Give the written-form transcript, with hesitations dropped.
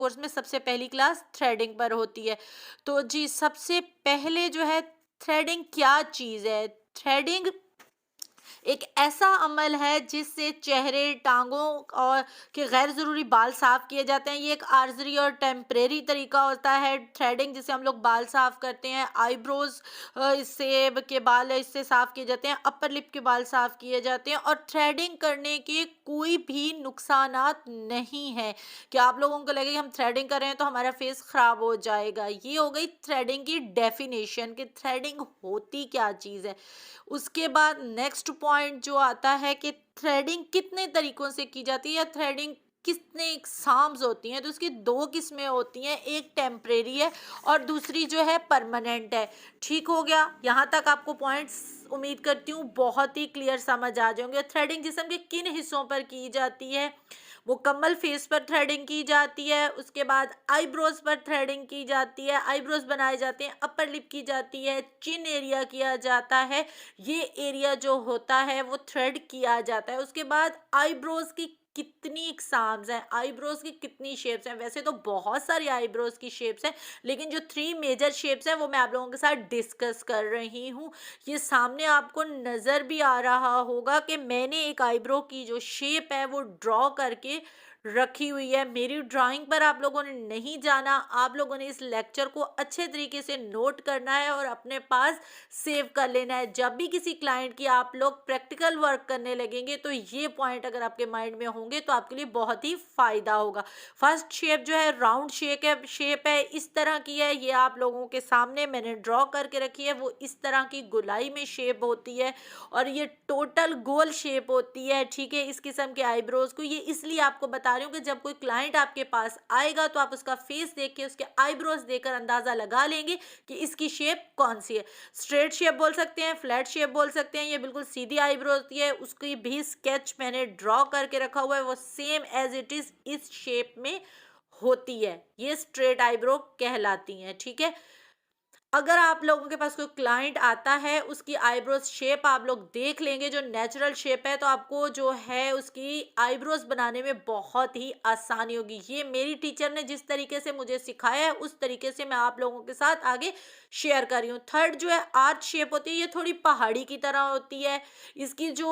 Course में सबसे पहली क्लास थ्रेडिंग पर होती है। तो जी सबसे पहले जो है थ्रेडिंग क्या चीज़ है? थ्रेडिंग एक ऐसा अमल है जिससे चेहरे, टाँगों और के गैर ज़रूरी बाल साफ़ किए जाते हैं। ये एक आर्ज़री और टेम्परेरी तरीका होता है थ्रेडिंग, जिससे हम लोग बाल साफ़ करते हैं। आईब्रोज़ इससे के बाल इससे साफ़ किए जाते हैं, अपर लिप के बाल साफ़ किए जाते हैं और थ्रेडिंग करने के कोई भी नुकसानात नहीं हैं कि आप लोगों को लगे कि हम थ्रेडिंग कर रहे हैं तो हमारा फेस ख़राब हो जाएगा। ये हो गई थ्रेडिंग की डेफ़िनेशन कि थ्रेडिंग होती क्या चीज़ है। उसके बाद नेक्स्ट पॉइंट जो आता है कि थ्रेडिंग कितने तरीकों से की जाती है या थ्रेडिंग कितने एग्जाम्स होती हैं, तो उसकी दो किस्में होती हैं, एक टेम्परेरी है और दूसरी जो है परमानेंट है। ठीक हो गया, यहाँ तक आपको पॉइंट्स उम्मीद करती हूँ बहुत ही क्लियर समझ आ जाएंगे। थ्रेडिंग जिस्म के किन हिस्सों पर की जाती है? मुकम्मल फेस पर थ्रेडिंग की जाती है, उसके बाद आईब्रोज पर थ्रेडिंग की जाती है, आईब्रोज बनाए जाते हैं, अपर लिप की जाती है, चिन एरिया किया जाता है। ये एरिया जो होता है वो थ्रेड किया जाता है। उसके बाद आईब्रोज की कितनी एग्जाम्स हैं, आईब्रोज की कितनी शेप्स हैं? वैसे तो बहुत सारी आईब्रोज की शेप्स हैं, लेकिन जो थ्री मेजर शेप्स हैं वो मैं आप लोगों के साथ डिस्कस कर रही हूँ। ये सामने आपको नज़र भी आ रहा होगा कि मैंने एक आईब्रो की जो शेप है वो ड्रॉ करके रखी हुई है। मेरी ड्राइंग पर आप लोगों ने नहीं जाना, आप लोगों ने इस लेक्चर को अच्छे तरीके से नोट करना है और अपने पास सेव कर लेना है। जब भी किसी क्लाइंट की आप लोग प्रैक्टिकल वर्क करने लगेंगे तो ये पॉइंट अगर आपके माइंड में होंगे तो आपके लिए बहुत ही फायदा होगा। फर्स्ट शेप जो है राउंड शेप है, इस तरह की है। ये आप लोगों के सामने मैंने ड्रॉ करके रखी है, वो इस तरह की गोलाई में शेप होती है और ये टोटल गोल शेप होती है। ठीक है, इस किस्म के आईब्रोज को ये इसलिए आपको बता रही हूँ कि जब कोई क्लाइंट आपके पास आएगा तो आप उसका फेस देख के उसके आईब्रोज देखकर अंदाजा लगा लेंगे कि इसकी शेप कौन सी है। स्ट्रेट शेप बोल सकते हैं, फ्लैट शेप बोल सकते हैं, ये बिल्कुल सीधी आईब्रो होती है। उसकी भी स्केच मैंने ड्रॉ करके रखा हुआ है, वो सेम एज इट इज इस शेप में होती है। ये स्ट्रेट आईब्रो कहलाती हैं। ठीक है, अगर आप लोगों के पास कोई क्लाइंट आता है उसकी आईब्रोज शेप आप लोग देख लेंगे जो नेचुरल शेप है, तो आपको जो है उसकी आईब्रोज बनाने में बहुत ही आसानी होगी। ये मेरी टीचर ने जिस तरीके से मुझे सिखाया है उस तरीके से मैं आप लोगों के साथ आगे शेयर कर रही हूँ। थर्ड जो है आर्च शेप होती है, ये थोड़ी पहाड़ी की तरह होती है। इसकी जो